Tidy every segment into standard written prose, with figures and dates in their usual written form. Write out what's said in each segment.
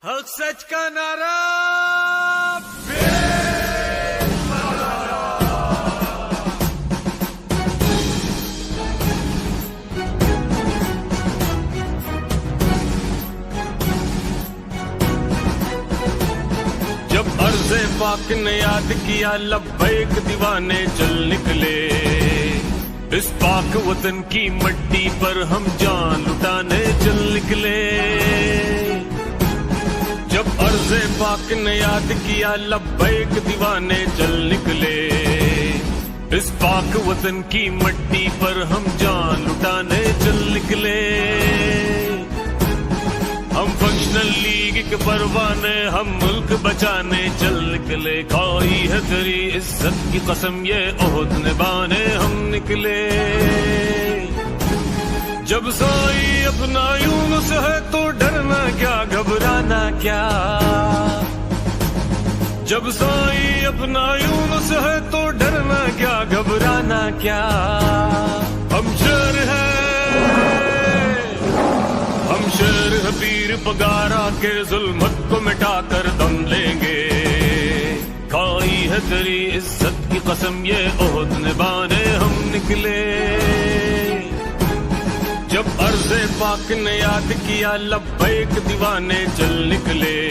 حق سچ کا نعرہ جب عرض پاک نے یاد کیا لبیک دیوانے چل نکلے، اس پاک وطن کی مٹی پر ہم جان لٹانے چل نکلے۔ جب عرض پاک نے یاد کیا لبیک دیوانے چل نکلے، اس پاک وطن کی مٹی پر ہم جان لٹانے چل نکلے۔ ہم فنکشنل لیگ کے پروانے، ہم ملک بچانے چل نکلے۔ کھائی ہے تیری عزت کی قسم یہ عہد نبھانے ہم نکلے۔ جب سائی اپنا یونس ہے تو ڈرنا کیا گھبرانا کیا، جب سائی اپنا یونس ہے تو ڈرنا کیا گھبرانا کیا۔ ہم شیر ہیں، ہم شیر ہیں، پیر پگارا کے ظلمت کو مٹا کر دم لیں گے۔ کھائی ہے تیری عزت کی قسم یہ عہد نبھانے ہم نکلے۔ جب عرض پاک نے یاد کیا لبیک دیوانے چل نکلے،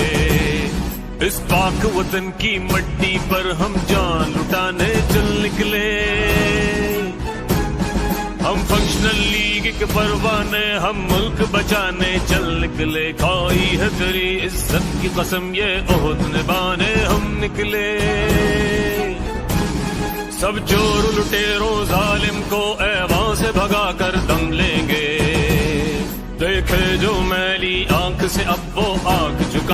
اس پاک وطن کی مٹی پر ہم جان لٹانے چل نکلے۔ ہم فنکشنل لیگ کے پروانے، ہم ملک بچانے چل نکلے۔ کھائی ہے تیری عزت کی قسم یہ عہد نبھانے ہم نکلے۔ سب چور لٹیروں ظالم کو ایوان سے بھگا کر دم لیں گے۔ دیکھے جو میلی آنکھ سے اب وہ آنکھ جھکا